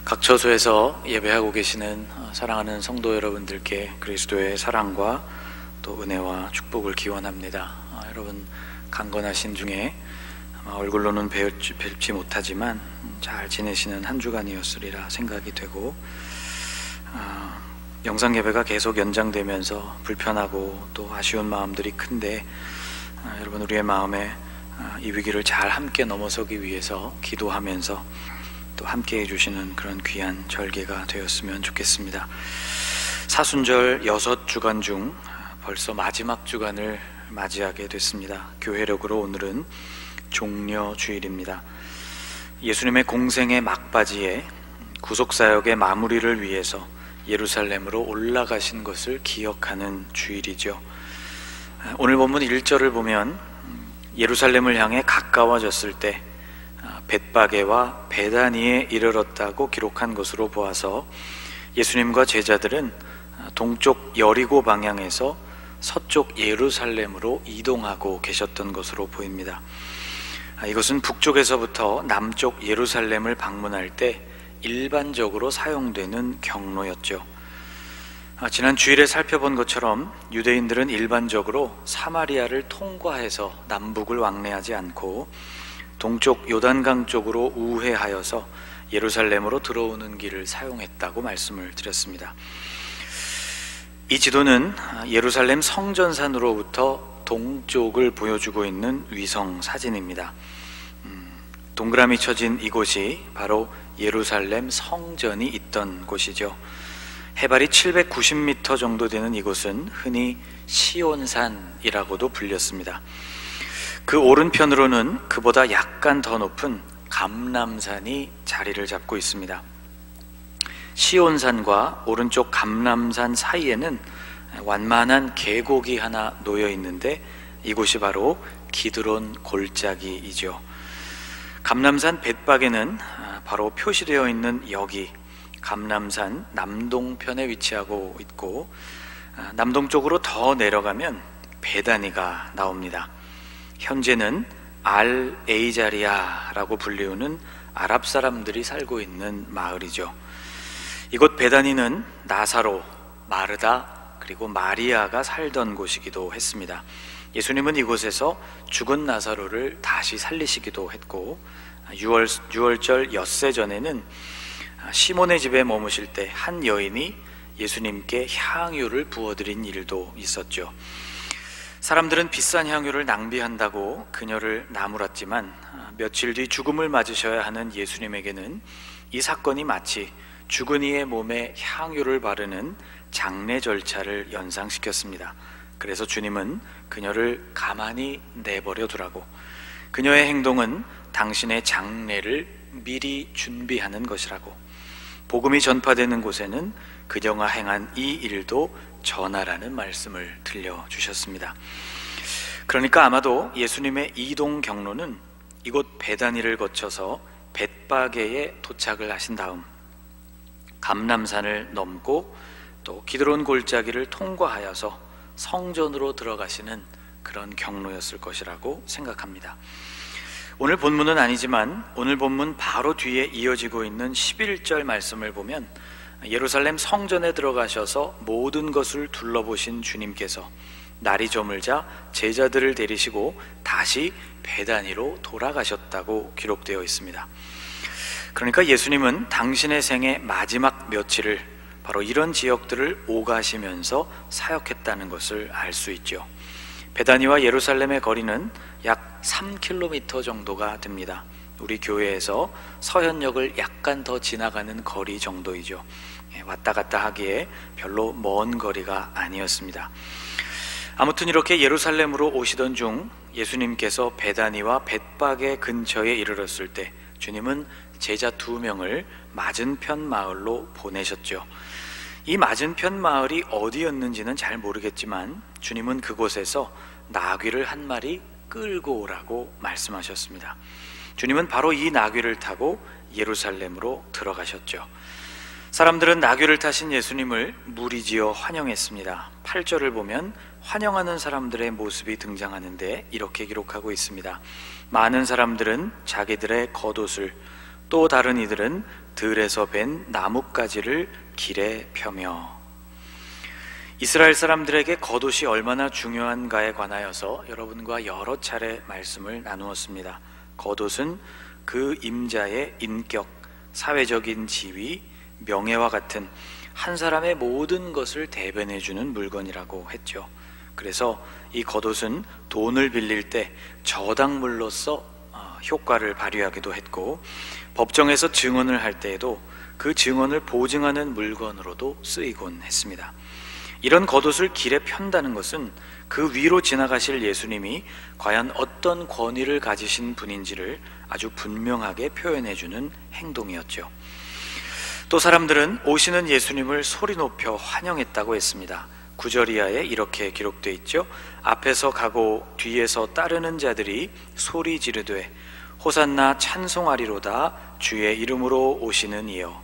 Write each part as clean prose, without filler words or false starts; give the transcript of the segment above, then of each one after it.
각 처소에서 예배하고 계시는 사랑하는 성도 여러분들께 그리스도의 사랑과 또 은혜와 축복을 기원합니다. 여러분 강건하신 중에 아마 얼굴로는 뵙지 못하지만 잘 지내시는 한 주간이었으리라 생각이 되고, 영상 예배가 계속 연장되면서 불편하고 또 아쉬운 마음들이 큰데, 여러분 우리의 마음에 이 위기를 잘 함께 넘어서기 위해서 기도하면서 또 함께 해주시는 그런 귀한 절기가 되었으면 좋겠습니다. 사순절 6주간 중 벌써 마지막 주간을 맞이하게 됐습니다. 교회력으로 오늘은 종려주일입니다. 예수님의 공생의 막바지에 구속사역의 마무리를 위해서 예루살렘으로 올라가신 것을 기억하는 주일이죠. 오늘 본문 1절을 보면 예루살렘을 향해 가까워졌을 때 벳바게와 베다니에 이르렀다고 기록한 것으로 보아서 예수님과 제자들은 동쪽 여리고 방향에서 서쪽 예루살렘으로 이동하고 계셨던 것으로 보입니다. 이것은 북쪽에서부터 남쪽 예루살렘을 방문할 때 일반적으로 사용되는 경로였죠. 지난 주일에 살펴본 것처럼 유대인들은 일반적으로 사마리아를 통과해서 남북을 왕래하지 않고 동쪽 요단강 쪽으로 우회하여서 예루살렘으로 들어오는 길을 사용했다고 말씀을 드렸습니다. 이 지도는 예루살렘 성전산으로부터 동쪽을 보여주고 있는 위성 사진입니다. 동그라미 쳐진 이곳이 바로 예루살렘 성전이 있던 곳이죠. 해발이 790m 정도 되는 이곳은 흔히 시온산이라고도 불렸습니다. 그 오른편으로는 그보다 약간 더 높은 감람산이 자리를 잡고 있습니다. 시온산과 오른쪽 감람산 사이에는 완만한 계곡이 하나 놓여 있는데 이곳이 바로 기드론 골짜기이죠. 감람산 벳바게는 바로 표시되어 있는 여기 감람산 남동편에 위치하고 있고, 남동쪽으로 더 내려가면 베다니가 나옵니다. 현재는 알-에이자리아라고 불리우는 아랍 사람들이 살고 있는 마을이죠. 이곳 베다니는 나사로, 마르다, 그리고 마리아가 살던 곳이기도 했습니다. 예수님은 이곳에서 죽은 나사로를 다시 살리시기도 했고, 6월절 엿새 전에는 시몬의 집에 머무실 때 한 여인이 예수님께 향유를 부어드린 일도 있었죠. 사람들은 비싼 향유를 낭비한다고 그녀를 나무랐지만 며칠 뒤 죽음을 맞으셔야 하는 예수님에게는 이 사건이 마치 죽은 이의 몸에 향유를 바르는 장례 절차를 연상시켰습니다. 그래서 주님은 그녀를 가만히 내버려 두라고, 그녀의 행동은 당신의 장례를 미리 준비하는 것이라고, 복음이 전파되는 곳에는 그녀가 행한 이 일도 전하라는 말씀을 들려주셨습니다. 그러니까 아마도 예수님의 이동 경로는 이곳 베다니를 거쳐서 벳바게에 도착을 하신 다음 감람산을 넘고 또 기드론 골짜기를 통과하여서 성전으로 들어가시는 그런 경로였을 것이라고 생각합니다. 오늘 본문은 아니지만 오늘 본문 바로 뒤에 이어지고 있는 11절 말씀을 보면 예루살렘 성전에 들어가셔서 모든 것을 둘러보신 주님께서 날이 저물자 제자들을 데리시고 다시 베다니로 돌아가셨다고 기록되어 있습니다. 그러니까 예수님은 당신의 생의 마지막 며칠을 바로 이런 지역들을 오가시면서 사역했다는 것을 알 수 있죠. 베다니와 예루살렘의 거리는 약 3km 정도가 됩니다. 우리 교회에서 서현역을 약간 더 지나가는 거리 정도이죠. 왔다 갔다 하기에 별로 먼 거리가 아니었습니다. 아무튼 이렇게 예루살렘으로 오시던 중 예수님께서 베다니와 벳바게 근처에 이르렀을 때 주님은 제자 2명을 맞은편 마을로 보내셨죠. 이 맞은편 마을이 어디였는지는 잘 모르겠지만 주님은 그곳에서 나귀를 한 마리 끌고 오라고 말씀하셨습니다. 주님은 바로 이 나귀를 타고 예루살렘으로 들어가셨죠. 사람들은 나귀를 타신 예수님을 무리지어 환영했습니다. 8절을 보면 환영하는 사람들의 모습이 등장하는데 이렇게 기록하고 있습니다. 많은 사람들은 자기들의 겉옷을, 또 다른 이들은 들에서 벤 나뭇가지를 길에 펴며. 이스라엘 사람들에게 겉옷이 얼마나 중요한가에 관하여서 여러분과 여러 차례 말씀을 나누었습니다. 겉옷은 그 임자의 인격, 사회적인 지위, 명예와 같은 한 사람의 모든 것을 대변해주는 물건이라고 했죠. 그래서 이 겉옷은 돈을 빌릴 때 저당물로서 효과를 발휘하기도 했고, 법정에서 증언을 할 때에도 그 증언을 보증하는 물건으로도 쓰이곤 했습니다. 이런 겉옷을 길에 편다는 것은 그 위로 지나가실 예수님이 과연 어떤 권위를 가지신 분인지를 아주 분명하게 표현해주는 행동이었죠. 또 사람들은 오시는 예수님을 소리 높여 환영했다고 했습니다. 9절 이하에 이렇게 기록되어 있죠. 앞에서 가고 뒤에서 따르는 자들이 소리 지르되 호산나 찬송하리로다 주의 이름으로 오시는 이여,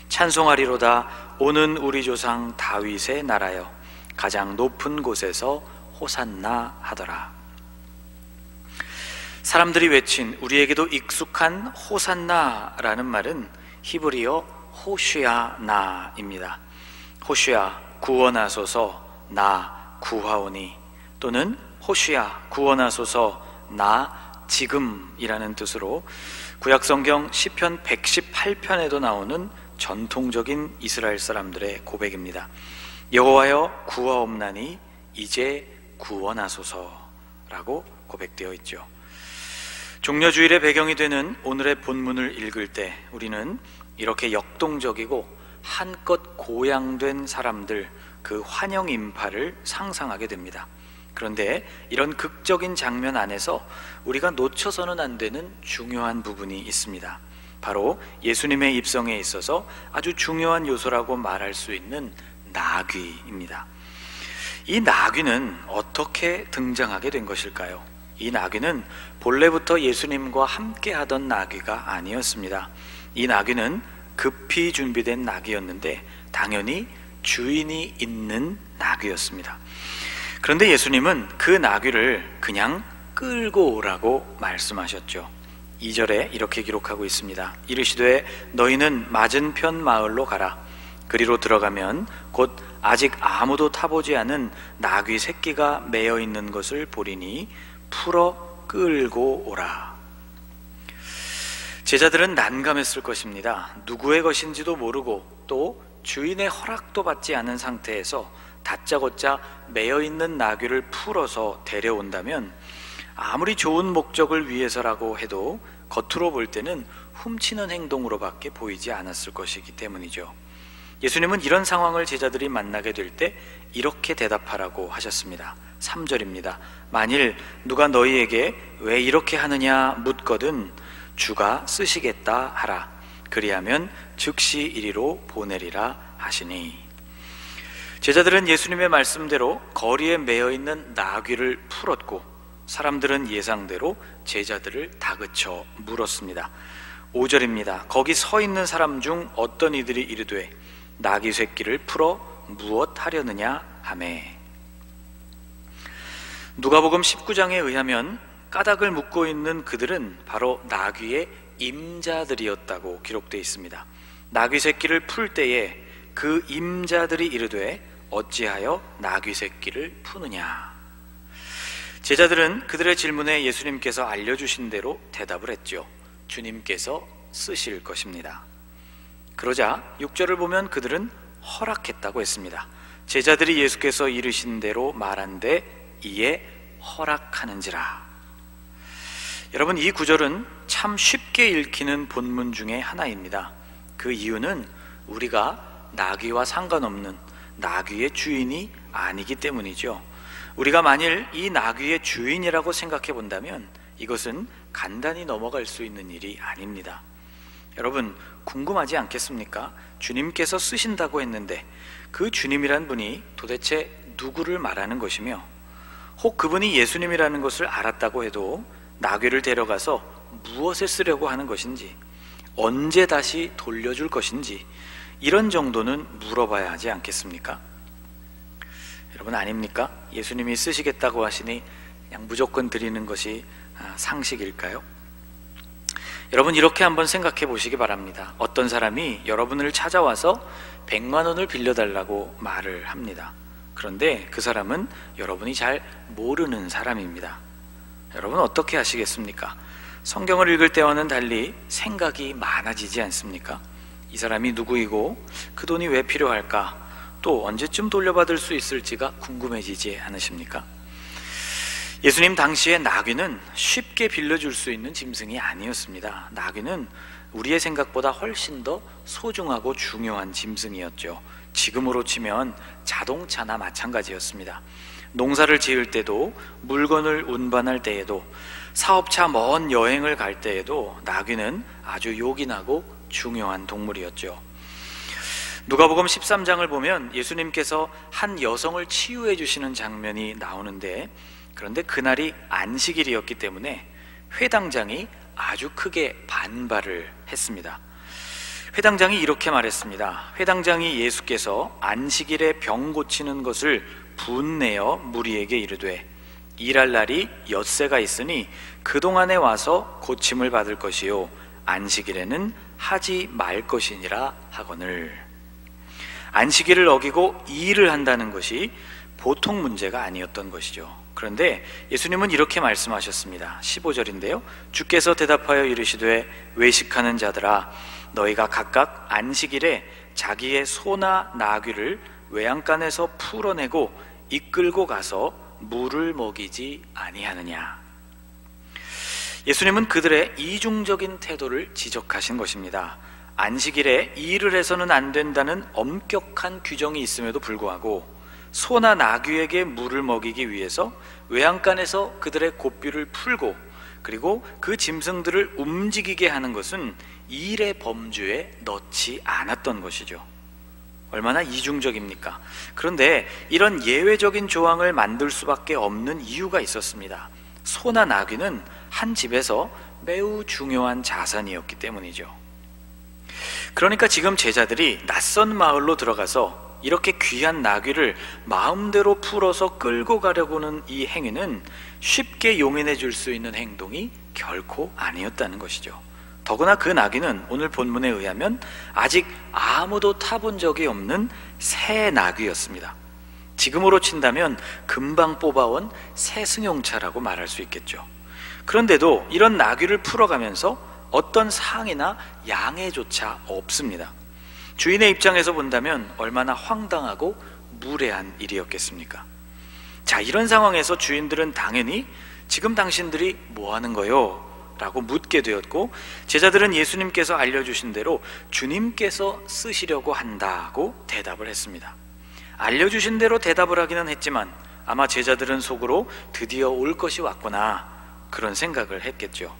찬송하리로다 오는 우리 조상 다윗의 나라여, 가장 높은 곳에서 호산나 하더라. 사람들이 외친 우리에게도 익숙한 호산나라는 말은 히브리어 호슈아나입니다. 호슈아 구원하소서 나 구하오니, 또는 호슈아 구원하소서 나 지금이라는 뜻으로 구약성경 시편 118편에도 나오는 전통적인 이스라엘 사람들의 고백입니다. 여호와여 구하옵나니 이제 구원하소서라고 고백되어 있죠. 종려주일의 배경이 되는 오늘의 본문을 읽을 때 우리는 이렇게 역동적이고 한껏 고양된 사람들, 그 환영 인파를 상상하게 됩니다. 그런데 이런 극적인 장면 안에서 우리가 놓쳐서는 안 되는 중요한 부분이 있습니다. 바로 예수님의 입성에 있어서 아주 중요한 요소라고 말할 수 있는 나귀입니다. 이 나귀는 어떻게 등장하게 된 것일까요? 이 나귀는 본래부터 예수님과 함께 하던 나귀가 아니었습니다. 이 나귀는 급히 준비된 나귀였는데 당연히 주인이 있는 나귀였습니다. 그런데 예수님은 그 나귀를 그냥 끌고 오라고 말씀하셨죠. 2절에 이렇게 기록하고 있습니다. 이르시되 너희는 맞은편 마을로 가라. 그리로 들어가면 곧 아직 아무도 타보지 않은 나귀 새끼가 매여 있는 것을 보리니 풀어 끌고 오라. 제자들은 난감했을 것입니다. 누구의 것인지도 모르고 또 주인의 허락도 받지 않은 상태에서 다짜고짜 매여있는 나귀를 풀어서 데려온다면 아무리 좋은 목적을 위해서라고 해도 겉으로 볼 때는 훔치는 행동으로밖에 보이지 않았을 것이기 때문이죠. 예수님은 이런 상황을 제자들이 만나게 될 때 이렇게 대답하라고 하셨습니다. 3절입니다. 만일 누가 너희에게 왜 이렇게 하느냐 묻거든 주가 쓰시겠다 하라. 그리하면 즉시 이리로 보내리라 하시니. 제자들은 예수님의 말씀대로 거리에 매여있는 나귀를 풀었고 사람들은 예상대로 제자들을 다그쳐 물었습니다. 5절입니다. 거기 서 있는 사람 중 어떤 이들이 이르되 나귀 새끼를 풀어 무엇 하려느냐 하매. 누가복음 19장에 의하면 까닭을 묻고 있는 그들은 바로 나귀의 임자들이었다고 기록되어 있습니다. 나귀 새끼를 풀 때에 그 임자들이 이르되 어찌하여 나귀 새끼를 푸느냐. 제자들은 그들의 질문에 예수님께서 알려주신 대로 대답을 했죠. 주님께서 쓰실 것입니다. 그러자 6절을 보면 그들은 허락했다고 했습니다. 제자들이 예수께서 이르신 대로 말한데 이에 허락하는지라. 여러분, 이 구절은 참 쉽게 읽히는 본문 중에 하나입니다. 그 이유는 우리가 나귀와 상관없는 나귀의 주인이 아니기 때문이죠. 우리가 만일 이 나귀의 주인이라고 생각해 본다면 이것은 간단히 넘어갈 수 있는 일이 아닙니다. 여러분, 궁금하지 않겠습니까? 주님께서 쓰신다고 했는데 그 주님이란 분이 도대체 누구를 말하는 것이며, 혹 그분이 예수님이라는 것을 알았다고 해도 나귀를 데려가서 무엇에 쓰려고 하는 것인지, 언제 다시 돌려줄 것인지, 이런 정도는 물어봐야 하지 않겠습니까? 여러분, 아닙니까? 예수님이 쓰시겠다고 하시니 그냥 무조건 드리는 것이 상식일까요? 여러분, 이렇게 한번 생각해 보시기 바랍니다. 어떤 사람이 여러분을 찾아와서 100만 원을 빌려달라고 말을 합니다. 그런데 그 사람은 여러분이 잘 모르는 사람입니다. 여러분, 어떻게 하시겠습니까? 성경을 읽을 때와는 달리 생각이 많아지지 않습니까? 이 사람이 누구이고 그 돈이 왜 필요할까? 또 언제쯤 돌려받을 수 있을지가 궁금해지지 않으십니까? 예수님 당시에 나귀는 쉽게 빌려줄 수 있는 짐승이 아니었습니다. 나귀는 우리의 생각보다 훨씬 더 소중하고 중요한 짐승이었죠. 지금으로 치면 자동차나 마찬가지였습니다. 농사를 지을 때도, 물건을 운반할 때에도, 사업차 먼 여행을 갈 때에도 나귀는 아주 요긴하고 중요한 동물이었죠. 누가복음 13장을 보면 예수님께서 한 여성을 치유해 주시는 장면이 나오는데, 그런데 그날이 안식일이었기 때문에 회당장이 아주 크게 반발을 했습니다. 회당장이 이렇게 말했습니다. 회당장이 예수께서 안식일에 병 고치는 것을 분내어 무리에게 이르되 일할 날이 엿새가 있으니 그동안에 와서 고침을 받을 것이요 안식일에는 하지 말 것이니라 하거늘. 안식일을 어기고 일을 한다는 것이 보통 문제가 아니었던 것이죠. 그런데 예수님은 이렇게 말씀하셨습니다. 15절인데요. 주께서 대답하여 이르시되 외식하는 자들아, 너희가 각각 안식일에 자기의 소나 나귀를 외양간에서 풀어내고 이끌고 가서 물을 먹이지 아니하느냐. 예수님은 그들의 이중적인 태도를 지적하신 것입니다. 안식일에 일을 해서는 안 된다는 엄격한 규정이 있음에도 불구하고 소나 나귀에게 물을 먹이기 위해서 외양간에서 그들의 고삐를 풀고 그리고 그 짐승들을 움직이게 하는 것은 일의 범주에 넣지 않았던 것이죠. 얼마나 이중적입니까? 그런데 이런 예외적인 조항을 만들 수밖에 없는 이유가 있었습니다. 소나 나귀는 한 집에서 매우 중요한 자산이었기 때문이죠. 그러니까 지금 제자들이 낯선 마을로 들어가서 이렇게 귀한 나귀를 마음대로 풀어서 끌고 가려고는 이 행위는 쉽게 용인해 줄 수 있는 행동이 결코 아니었다는 것이죠. 더구나 그 나귀는 오늘 본문에 의하면 아직 아무도 타본 적이 없는 새 나귀였습니다. 지금으로 친다면 금방 뽑아온 새 승용차라고 말할 수 있겠죠. 그런데도 이런 나귀를 풀어가면서 어떤 상이나 양해조차 없습니다. 주인의 입장에서 본다면 얼마나 황당하고 무례한 일이었겠습니까? 자, 이런 상황에서 주인들은 당연히 지금 당신들이 뭐 하는 거요? 라고 묻게 되었고, 제자들은 예수님께서 알려주신 대로 주님께서 쓰시려고 한다고 대답을 했습니다. 알려주신 대로 대답을 하기는 했지만 아마 제자들은 속으로 드디어 올 것이 왔구나, 그런 생각을 했겠죠.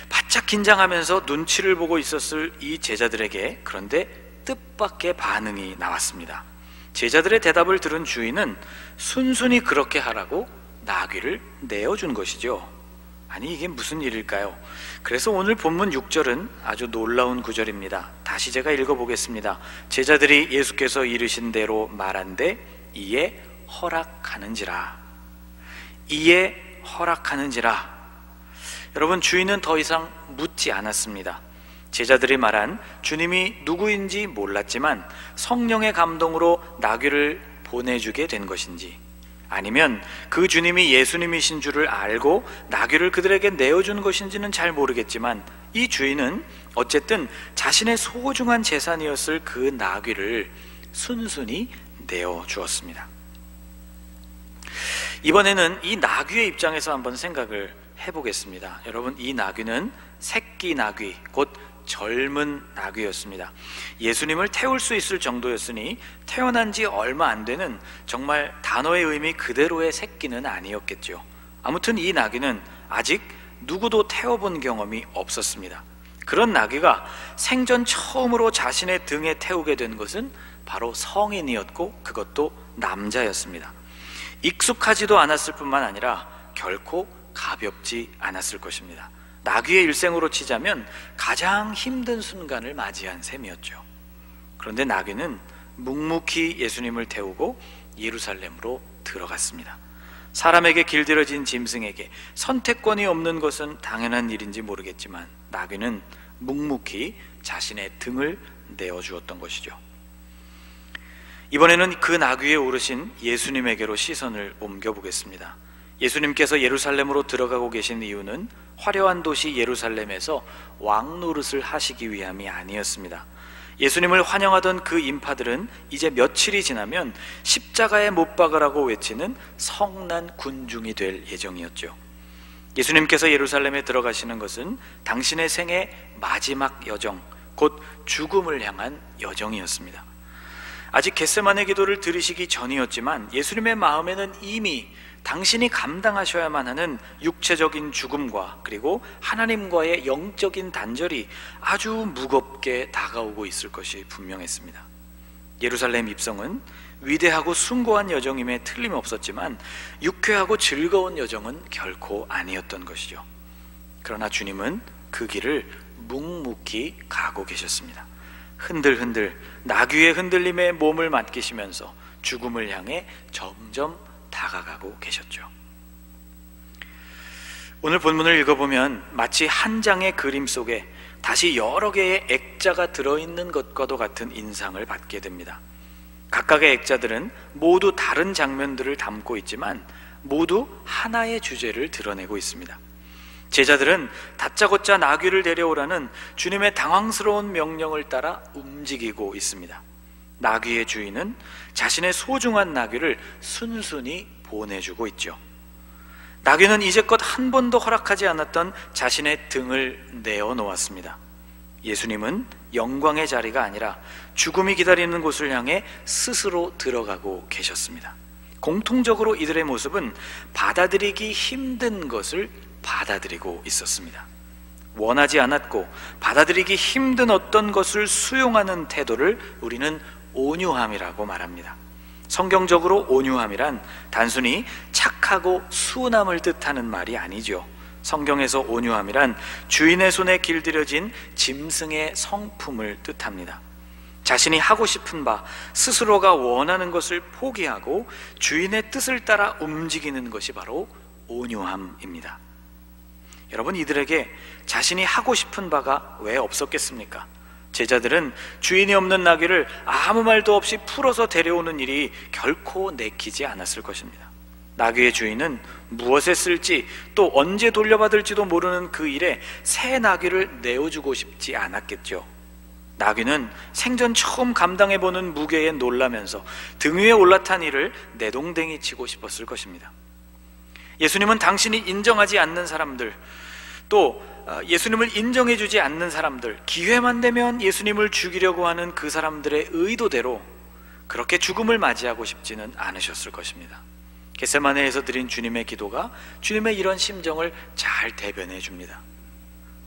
바짝 긴장하면서 눈치를 보고 있었을 이 제자들에게 그런데 뜻밖의 반응이 나왔습니다. 제자들의 대답을 들은 주인은 순순히 그렇게 하라고 나귀를 내어준 것이죠. 아니, 이게 무슨 일일까요? 그래서 오늘 본문 6절은 아주 놀라운 구절입니다. 다시 제가 읽어보겠습니다. 제자들이 예수께서 이르신 대로 말한데 이에 허락하는지라. 이에 허락하는지라. 여러분, 주인은 더 이상 묻지 않았습니다. 제자들이 말한 주님이 누구인지 몰랐지만 성령의 감동으로 나귀를 보내주게 된 것인지, 아니면 그 주님이 예수님이신 줄을 알고 나귀를 그들에게 내어준 것인지는 잘 모르겠지만 이 주인은 어쨌든 자신의 소중한 재산이었을 그 나귀를 순순히 내어주었습니다. 이번에는 이 나귀의 입장에서 한번 생각을 해보겠습니다. 여러분, 이 나귀는 새끼 나귀, 곧 젊은 나귀였습니다. 예수님을 태울 수 있을 정도였으니 태어난 지 얼마 안 되는 정말 단어의 의미 그대로의 새끼는 아니었겠죠. 아무튼 이 나귀는 아직 누구도 태워본 경험이 없었습니다. 그런 나귀가 생전 처음으로 자신의 등에 태우게 된 것은 바로 성인이었고 그것도 남자였습니다. 익숙하지도 않았을 뿐만 아니라 결코 가볍지 않았을 것입니다. 나귀의 일생으로 치자면 가장 힘든 순간을 맞이한 셈이었죠. 그런데 나귀는 묵묵히 예수님을 태우고 예루살렘으로 들어갔습니다. 사람에게 길들여진 짐승에게 선택권이 없는 것은 당연한 일인지 모르겠지만 나귀는 묵묵히 자신의 등을 내어주었던 것이죠. 이번에는 그 나귀에 오르신 예수님에게로 시선을 옮겨보겠습니다. 예수님께서 예루살렘으로 들어가고 계신 이유는 화려한 도시 예루살렘에서 왕 노릇을 하시기 위함이 아니었습니다. 예수님을 환영하던 그 인파들은 이제 며칠이 지나면 십자가에 못 박으라고 외치는 성난 군중이 될 예정이었죠. 예수님께서 예루살렘에 들어가시는 것은 당신의 생의 마지막 여정, 곧 죽음을 향한 여정이었습니다. 아직 겟세마네 기도를 들으시기 전이었지만 예수님의 마음에는 이미 당신이 감당하셔야만 하는 육체적인 죽음과 그리고 하나님과의 영적인 단절이 아주 무겁게 다가오고 있을 것이 분명했습니다. 예루살렘 입성은 위대하고 숭고한 여정임에 틀림없었지만 유쾌하고 즐거운 여정은 결코 아니었던 것이죠. 그러나 주님은 그 길을 묵묵히 가고 계셨습니다. 흔들흔들 나귀의 흔들림에 몸을 맡기시면서 죽음을 향해 점점 다가가고 계셨죠. 오늘 본문을 읽어보면 마치 한 장의 그림 속에 다시 여러 개의 액자가 들어있는 것과도 같은 인상을 받게 됩니다. 각각의 액자들은 모두 다른 장면들을 담고 있지만 모두 하나의 주제를 드러내고 있습니다. 제자들은 다짜고짜 나귀를 데려오라는 주님의 당황스러운 명령을 따라 움직이고 있습니다. 나귀의 주인은 자신의 소중한 나귀를 순순히 보내주고 있죠. 나귀는 이제껏 한 번도 허락하지 않았던 자신의 등을 내어놓았습니다. 예수님은 영광의 자리가 아니라 죽음이 기다리는 곳을 향해 스스로 들어가고 계셨습니다. 공통적으로 이들의 모습은 받아들이기 힘든 것을 받아들이고 있었습니다. 원하지 않았고 받아들이기 힘든 어떤 것을 수용하는 태도를 우리는 온유함이라고 말합니다. 성경적으로 온유함이란 단순히 착하고 순함을 뜻하는 말이 아니죠. 성경에서 온유함이란 주인의 손에 길들여진 짐승의 성품을 뜻합니다. 자신이 하고 싶은 바, 스스로가 원하는 것을 포기하고 주인의 뜻을 따라 움직이는 것이 바로 온유함입니다. 여러분, 이들에게 자신이 하고 싶은 바가 왜 없었겠습니까? 제자들은 주인이 없는 나귀를 아무 말도 없이 풀어서 데려오는 일이 결코 내키지 않았을 것입니다. 나귀의 주인은 무엇에 쓸지 또 언제 돌려받을지도 모르는 그 일에 새 나귀를 내어주고 싶지 않았겠죠. 나귀는 생전 처음 감당해보는 무게에 놀라면서 등 위에 올라탄 이를 내동댕이 치고 싶었을 것입니다. 예수님은 당신이 인정하지 않는 사람들, 또 예수님을 인정해주지 않는 사람들, 기회만 되면 예수님을 죽이려고 하는 그 사람들의 의도대로 그렇게 죽음을 맞이하고 싶지는 않으셨을 것입니다. 겟세마네에서 드린 주님의 기도가 주님의 이런 심정을 잘 대변해 줍니다.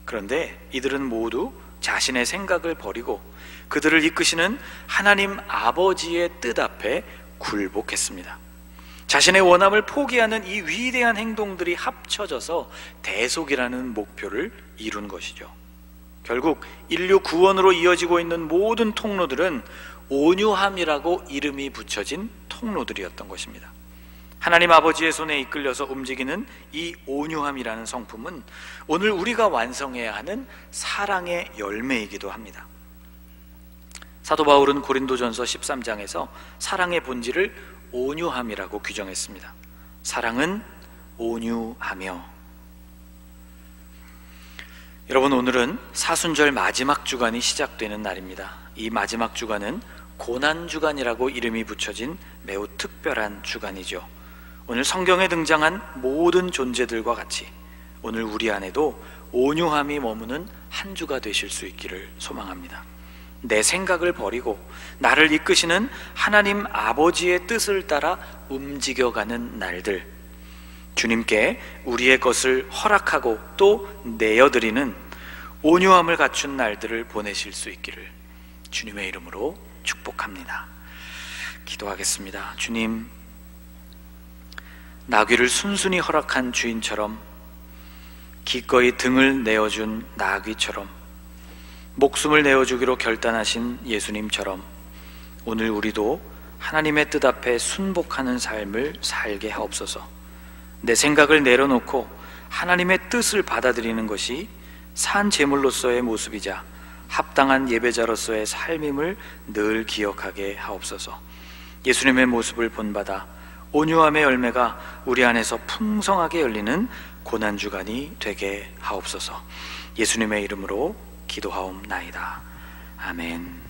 그런데 이들은 모두 자신의 생각을 버리고 그들을 이끄시는 하나님 아버지의 뜻 앞에 굴복했습니다. 자신의 원함을 포기하는 이 위대한 행동들이 합쳐져서 대속이라는 목표를 이룬 것이죠. 결국 인류 구원으로 이어지고 있는 모든 통로들은 온유함이라고 이름이 붙여진 통로들이었던 것입니다. 하나님 아버지의 손에 이끌려서 움직이는 이 온유함이라는 성품은 오늘 우리가 완성해야 하는 사랑의 열매이기도 합니다. 사도 바울은 고린도전서 13장에서 사랑의 본질을 온유함이라고 규정했습니다. 사랑은 온유하며. 여러분, 오늘은 사순절 마지막 주간이 시작되는 날입니다. 이 마지막 주간은 고난주간이라고 이름이 붙여진 매우 특별한 주간이죠. 오늘 성경에 등장한 모든 존재들과 같이 오늘 우리 안에도 온유함이 머무는 한 주가 되실 수 있기를 소망합니다. 내 생각을 버리고 나를 이끄시는 하나님 아버지의 뜻을 따라 움직여가는 날들, 주님께 우리의 것을 허락하고 또 내어드리는 온유함을 갖춘 날들을 보내실 수 있기를 주님의 이름으로 축복합니다. 기도하겠습니다. 주님, 나귀를 순순히 허락한 주인처럼, 기꺼이 등을 내어준 나귀처럼, 목숨을 내어주기로 결단하신 예수님처럼 오늘 우리도 하나님의 뜻 앞에 순복하는 삶을 살게 하옵소서. 내 생각을 내려놓고 하나님의 뜻을 받아들이는 것이 산 제물로서의 모습이자 합당한 예배자로서의 삶임을 늘 기억하게 하옵소서. 예수님의 모습을 본받아 온유함의 열매가 우리 안에서 풍성하게 열리는 고난주간이 되게 하옵소서. 예수님의 이름으로 기도하옵나이다. 아멘.